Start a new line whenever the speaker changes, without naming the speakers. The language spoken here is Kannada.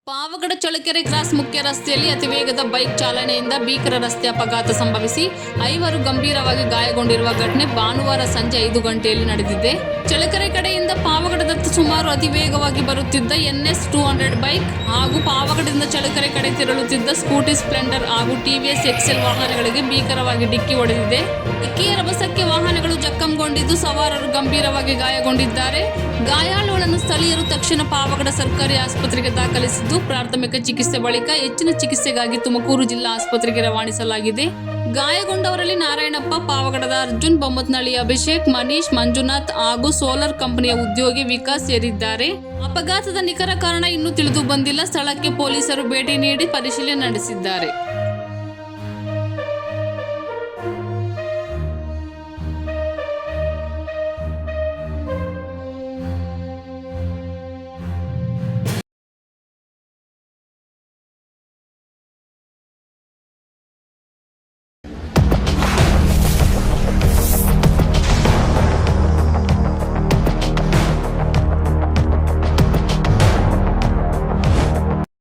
ಪಾವಗಡ ಚಳ್ಳಕೆರೆ ಕ್ರಾಸ್ ಮುಖ್ಯ ರಸ್ತೆಯಲ್ಲಿ ಅತಿ ವೇಗದ ಬೈಕ್ ಚಾಲನೆಯಿಂದ ಭೀಕರ ರಸ್ತೆ ಅಪಘಾತ ಸಂಭವಿಸಿ 5 ಗಂಭೀರವಾಗಿ ಗಾಯಗೊಂಡಿರುವ ಘಟನೆ ಭಾನುವಾರ ಸಂಜೆ 5 ಗಂಟೆಯಲ್ಲಿ ನಡೆದಿದೆ. ಚಳ್ಳಕೆರೆ ಕಡೆಯಿಂದ ಪಾವಗಡದತ್ತ ಸುಮಾರು ಅತಿ ವೇಗವಾಗಿ ಬರುತ್ತಿದ್ದ NS 200 ಬೈಕ್ ಹಾಗೂ ಪಾವಗಡದಿಂದ ಚಳ್ಳಕೆರೆ ಕಡೆ ತೆರಳುತ್ತಿದ್ದ ಸ್ಕೂಟಿ ಸ್ಪ್ಲೆಂಡರ್ ಹಾಗೂ TVS XL ವಾಹನಗಳಿಗೆ ಭೀಕರವಾಗಿ ಡಿಕ್ಕಿ ಹೊಡೆದಿದೆ. ಡಿಕ್ಕಿಯ ರಭಸಕ್ಕೆ ವಾಹನಗಳು ಜಖಂಗೊಂಡಿದ್ದು ಸವಾರರು ಗಂಭೀರವಾಗಿ ಗಾಯಗೊಂಡಿದ್ದಾರೆ. ಗಾಯಾಳುಗಳನ್ನು ಸ್ಥಳೀಯರು ತಕ್ಷಣ ಪಾವಗಡ ಸರ್ಕಾರಿ ಆಸ್ಪತ್ರೆಗೆ ದಾಖಲಿಸಿದ್ದು ಪ್ರಾಥಮಿಕ ಚಿಕಿತ್ಸೆ ಬಳಿಕ ಹೆಚ್ಚಿನ ಚಿಕಿತ್ಸೆಗಾಗಿ ತುಮಕೂರು ಜಿಲ್ಲಾ ಆಸ್ಪತ್ರೆಗೆ ರವಾನಿಸಲಾಗಿದೆ. ಗಾಯಗೊಂಡವರಲ್ಲಿ ನಾರಾಯಣಪ್ಪ, ಪಾವಗಡದ ಅರ್ಜುನ್, ಬೊಮ್ಮತ್ನಳ್ಳಿ ಅಭಿಷೇಕ್, ಮನೀಶ್, ಮಂಜುನಾಥ್ ಹಾಗೂ ಸೋಲಾರ್ ಕಂಪನಿಯ ಉದ್ಯೋಗಿ ವಿಕಾಸ್ ಸೇರಿದ್ದಾರೆ. ಅಪಘಾತದ ನಿಖರ ಕಾರಣ ಇನ್ನೂ ತಿಳಿದು ಬಂದಿಲ್ಲ. ಸ್ಥಳಕ್ಕೆ ಪೊಲೀಸರು ಭೇಟಿ ನೀಡಿ ಪರಿಶೀಲನೆ ನಡೆಸಿದ್ದಾರೆ.